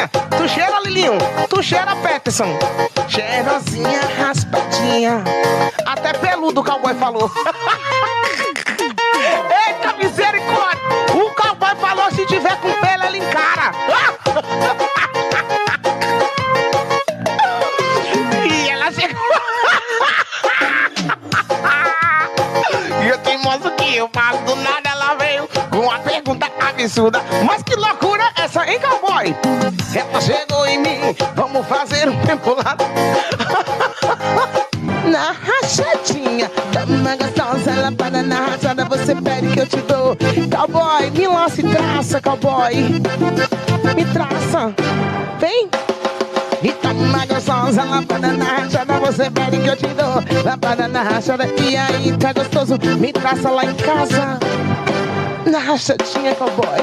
cheirosinha. Tu cheira, Lilinho? Tu cheira, Peterson? Cheirosinha, raspadinha. Até peludo o cowboy falou. Eita, misericórdia! O cowboy falou, se tiver com pelo, ele encara. E ela chegou. E eu teimoso que eu falo, do nada ela veio com uma pergunta absurda. Mas que loucura é essa, hein, cowboy? Ela chegou em mim, vamos fazer um tempo lá. Na rachadinha, toma gostosa, lapada na rachada, você pede que eu te dou. Cowboy, me lança e traça, cowboy. Me traça, vem. E toma gostosa, lapada na rachada, você pede que eu te dou. Lapada na rachada, e aí, tá gostoso? Me traça lá em casa. Na rachadinha, cowboy.